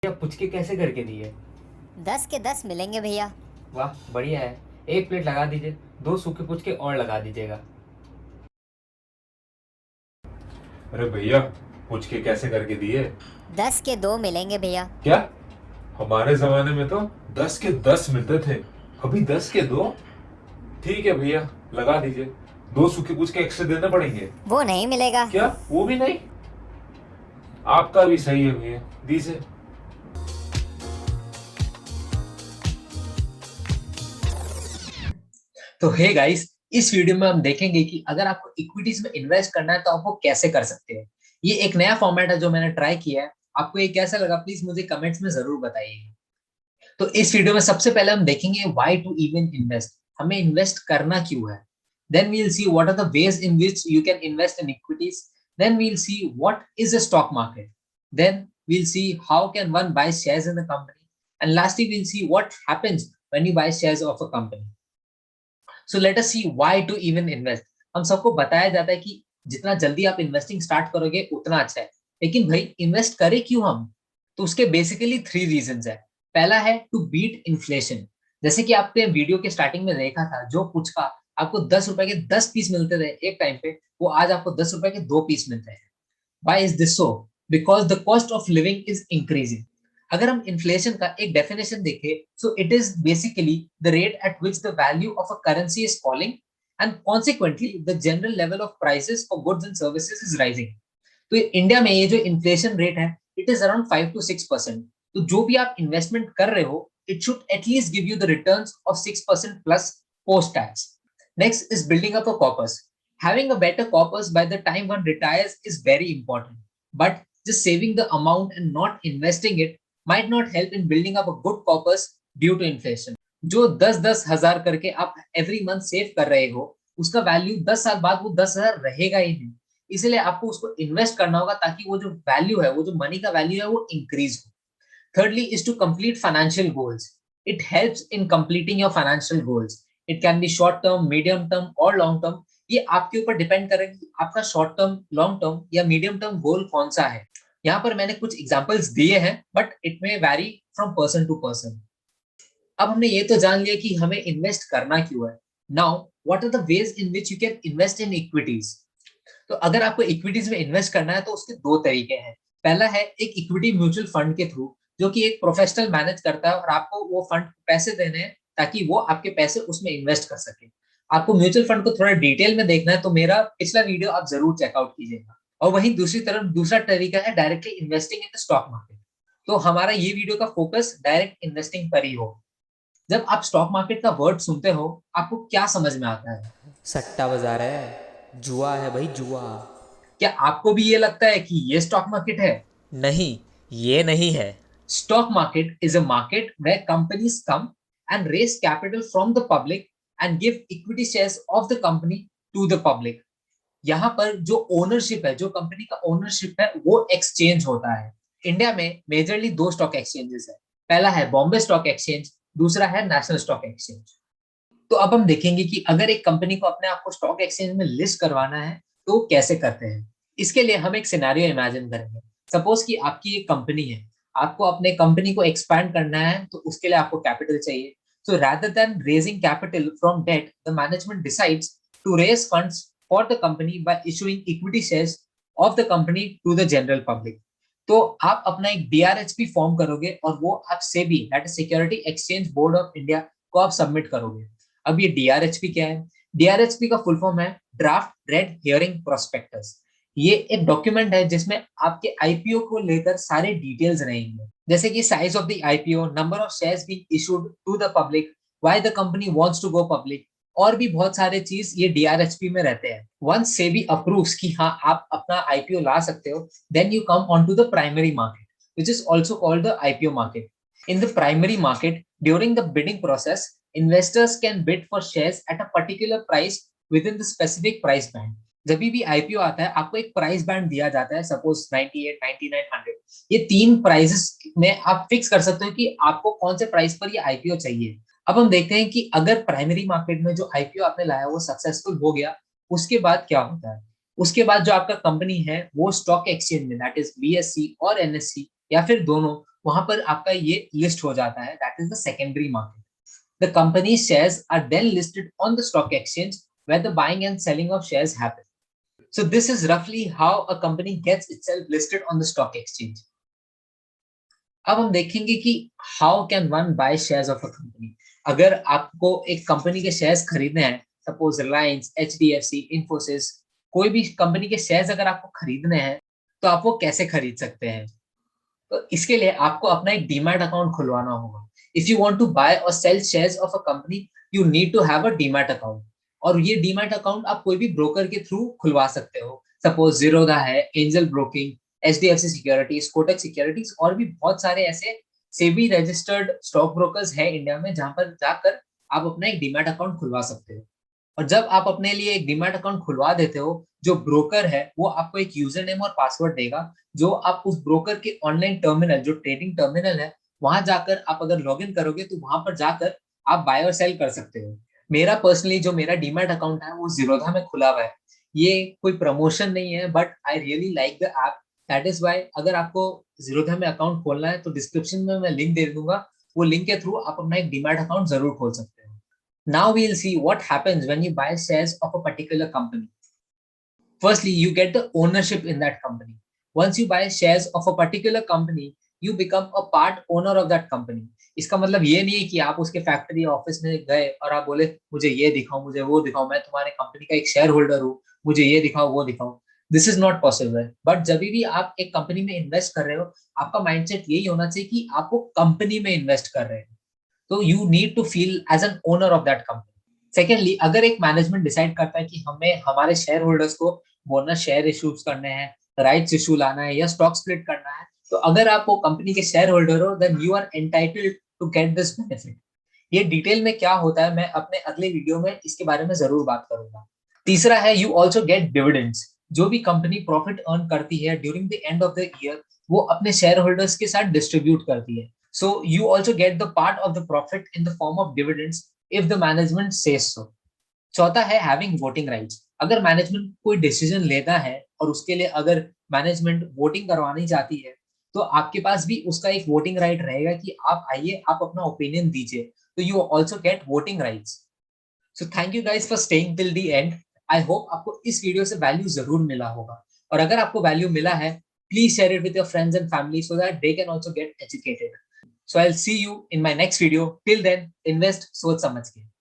भैया पुचके कैसे करके दिए? 10 के 10 मिलेंगे भैया। वाह बढ़िया है। एक प्लेट लगा दीजिए, दो सूखे पुचके और लगा दीजिएगा। अरे भैया, पुचके कैसे करके दिए? 10 के 2 मिलेंगे भैया। क्या? हमारे जमाने में तो 10 के 10 मिलते थे, अभी 10 के 2? ठीक है भैया, लगा दीजिए। दो सूखे पुचके एक्स्ट्रा देने पड़ेंगे? वो नहीं मिलेगा। क्या वो भी नहीं? आपका भी सही है भैया, दीजिए। तो हे गाइस, इस वीडियो में हम देखेंगे कि अगर आपको इक्विटीज में इन्वेस्ट करना है तो आप वो कैसे कर सकते हैं। ये एक नया फॉर्मेट है जो मैंने ट्राई किया है। आपको ये कैसा लगा प्लीज मुझे कमेंट्स में जरूर बताइए। तो इस वीडियो में सबसे पहले हम देखेंगे व्हाई टू इवन इन्वेस्ट, हमें इन्वेस्ट करना क्यों है। Then we will see what are the ways in which you can invest in equities. Then we will see what is a stock market. Then we will see how can one buy shares in a company, and lastly we will see what happens when you buy shares of a company. So let us see why to even invest. हम सबको बताया जाता है कि जितना जल्दी आप investing start करोगे उतना अच्छा है, लेकिन भाई इन्वेस्ट करें क्यों हम? तो उसके बेसिकली 3 रीजंस है। पहला है टू बीट इन्फ्लेशन। जैसे कि आपने वीडियो के स्टार्टिंग में देखा था, जो पुचका आपको 10 रुपए के 10 पीस मिलते थे एक टाइम पे, वो आज आपको 10 रुपए के 2 पीस मिलते हैं। Why is this so? Because the cost of living is increasing. अगर हम इन्फ्लेशन का एक डेफिनेशन देखें, so it is basically the rate at which the value of a currency is falling and consequently the general level of prices for goods and services is rising. तो India में ये जो inflation rate है, it is around 5 to 6%। तो जो भी आप investment कर रहे हो, it should at least give you the returns of 6% plus post tax. Next is building up a corpus. Having a better corpus by the time one retires is very important. But just saving the amount and not investing it might not help in building up a good corpus due to inflation. जो 10-10 हजार करके आप every month save कर रहे हो, उसका value 10 साल बाद वो 10 हजार रहेगा ही नहीं। इसलिए आपको उसको इन्वेस्ट करना होगा ताकि वो जो वैल्यू है, वो जो मनी का वैल्यू है, वो इंक्रीज हो। Thirdly is to complete financial goals. It helps in completing your financial goals. It can be short term, medium term or long term. ये आपके ऊपर डिपेंड करेगा कि आपका शॉर्ट टर्म, लॉन्ग टर्म या मीडियम टर्म गोल कौन सा है। यहाँ पर मैंने कुछ एग्जांपल्स दिए हैं, but it may vary from person to person. अब हमने ये तो जान लिया कि हमें इन्वेस्ट करना क्यों है। Now what are the ways in which you can invest in equities. तो अगर आपको इक्विटीज में इन्वेस्ट करना है तो उसके दो तरीके हैं। पहला है एक इक्विटी म्यूचुअल फंड के थ्रू, जो कि एक प्रोफेशनल मैनेज करता है और आपको वो फंड पैसे देने हैं ताकि वो आपके पैसे उसमें इन्वेस्ट कर सके। आपको म्यूचुअल फंड को थोड़ा डिटेल में देखना है तो मेरा पिछला वीडियो आप जरूर चेकआउट कीजिएगा। और वहीं दूसरी तरफ दूसरा तरीका है directly investing in the stock market. तो हमारा ये वीडियो का फोकस डायरेक्ट इन्वेस्टिंग पर ही हो। जब आप स्टॉक मार्केट का वर्ड सुनते हो, आपको क्या समझ में आता है? सट्टा बाजार है, जुआ है भाई, जुआ। क्या आपको भी ये लगता है कि ये स्टॉक मार्केट है? नहीं, ये नहीं है। Stock market is a market where companies come and raise capital from the public and give equity shares of the company to the public. यहाँ पर जो ओनरशिप है, जो कंपनी का ओनरशिप है, वो एक्सचेंज होता है। इंडिया में मेजरली दो स्टॉक एक्सचेंजेस है। पहला है बॉम्बे स्टॉक एक्सचेंज, दूसरा है नेशनल स्टॉक एक्सचेंज। तो अब हम देखेंगे कि अगर एक कंपनी को अपने आप को स्टॉक एक्सचेंज में लिस्ट करवाना है तो कैसे करते हैं। इसके लिए हम एक सिनेरियो इमेजिन करेंगे। सपोज कि आपकी एक कंपनी है, आपको अपने कंपनी को एक्सपैंड करना है, तो उसके लिए आपको कैपिटल चाहिए। सो rather than raising capital from debt, the management decides to raise funds for the company by issuing equity shares of the company to the general public. तो आप अपना एक DRHP फॉर्म करोगे और वो आप SEBI, that is security exchange board of India, को आप सबमिट करोगे। अब ये डीआरएचपी क्या है? डीआरएचपी का फुल फॉर्म है ड्राफ्ट रेड हियरिंग प्रोस्पेक्टस। ये एक डॉक्यूमेंट है जिसमें आपके आईपीओ को लेकर सारे डिटेल्स रहेंगे, जैसे कि size of the IPO, number of shares being issued to the public, why the company wants to go public, और भी बहुत सारे चीज ये डीआरएचपी में रहते हैं। वंस सेबी अप्रूव्स कि हाँ आप अपना आईपीओ ला सकते हो, then you come on to the primary market, which is also called the IPO market. In the primary market, during the bidding process, investors can bid for shares at a particular price within the specific price band. जब भी IPO आता है, आपको एक price band दिया जाता है, suppose 98, 99, 100। ये तीन प्राइसेस में आप फिक्स कर सकते हो कि आपको कौन से प्राइस पर ये आईपीओ चाहिए। अब हम देखते हैं कि अगर प्राइमरी मार्केट में जो आईपीओ आपने लाया वो सक्सेसफुल हो गया, उसके बाद क्या होता है? उसके बाद जो आपका कंपनी है वो स्टॉक एक्सचेंज में, दैट इज बीएससी और एनएससी या फिर दोनों, वहां पर आपका ये लिस्ट हो जाता है, that is the secondary market. The company's shares are then listed on the stock exchange where the buying and selling of shares happen. So this is roughly how a company gets itself listed on the stock exchange. अब हम देखेंगे कि how can one buy shares of a company. अगर आपको एक company के shares खरीदने हैं, सपोज रिलायंस, HDFC, इन्फोसिस, कोई भी कंपनी के शेयर्स अगर आपको खरीदने हैं, तो आप वो कैसे खरीद सकते हैं? तो इसके लिए आपको अपना एक डीमैट अकाउंट खुलवाना होगा. If you want to buy or sell shares of a company, you need to have a demat account. और ये डीमैट अकाउंट आप कोई भी ब्रोकर के थ्रू खुलवा सकते हो. सपोज जीरोधा है, angel broking, HDFC securities, Kotak securities, और भी बहुत सारे ऐसे सेबी रजिस्टर्ड स्टॉक ब्रोकर्स है इंडिया में, जहां पर जाकर आप अपना एक डीमैट अकाउंट खुलवा सकते हो. और जब आप अपने लिए एक डीमैट अकाउंट खुलवा देते हो, जो ब्रोकर है वो आपको एक यूजर नेम और पासवर्ड देगा, जो आप उस ब्रोकर के ऑनलाइन टर्मिनल, जो ट्रेडिंग टर्मिनल है, वहां जाकर आप अगर लॉग इन करोगे तो वहां पर जाकर आप बाय और सेल कर सकते हो. मेरा पर्सनली जो मेरा डीमैट अकाउंट है वो जीरोधा में खुला हुआ है. ये कोई प्रमोशन नहीं है, but I really like the app. That is why अगर आपको जीरोधा में अकाउंट खोलना है तो डिस्क्रिप्शन में मैं लिंक दे दूंगा. वो लिंक के थ्रू आप अपना एक डीमैट अकाउंट जरूर खोल सकते हो. Now we'll see what happens when you buy shares of a particular company. Firstly, you get the ownership in that company. Once you buy shares of a particular company, you become a part owner of that company. इसका मतलब ये नहीं है कि आप उसके factory office में गए और आप बोले मुझे ये दिखाओ, मुझे वो दिखाओ, मैं तुम्हारे कंपनी का एक शेयर होल्डर हूँ, मुझे ये दिखाओ, वो दिखाओ. This is not possible. But जब भी आप एक कंपनी में इन्वेस्ट कर रहे हो, आपका माइंडसेट यही होना चाहिए कि आप वो कंपनी में इन्वेस्ट कर रहे हो. तो you need to feel as an owner of that company. Secondly, अगर एक मैनेजमेंट डिसाइड करता है कि हमें हमारे शेयर होल्डर्स को बोनस शेयर इश्यूज करने हैं, राइट्स इशू लाना है या स्टॉक स्प्लिट करना है, तो अगर आप वो कंपनी के शेयर होल्डर हो, then you are entitled to get this benefit. ये डिटेल में क्या होता है मैं अपने अगले वीडियो में इसके बारे में जरूर बात करूंगा. तीसरा है यू ऑल्सो गेट डिविडेंड्स. जो भी कंपनी प्रॉफिट अर्न करती है during the end of the year, वो अपने शेयर होल्डर्स के साथ डिस्ट्रीब्यूट करती है. So you also get the part of the profit in the form of dividends if the management says so. चौथा है having voting rights. अगर management कोई डिसीजन लेता है और उसके लिए अगर मैनेजमेंट वोटिंग करवानी चाहती है, तो आपके पास भी उसका एक वोटिंग राइट रहेगा कि आप आइए, आप अपना ओपिनियन दीजिए. तो you also get voting rights. So thank you guys for staying till the end. I hope आपको इस वीडियो से वैल्यू जरूर मिला होगा. और अगर आपको वैल्यू मिला है, please share it with your friends and family so that they can also get educated. So I'll see you in my next video. Till then, invest सोच समझ के.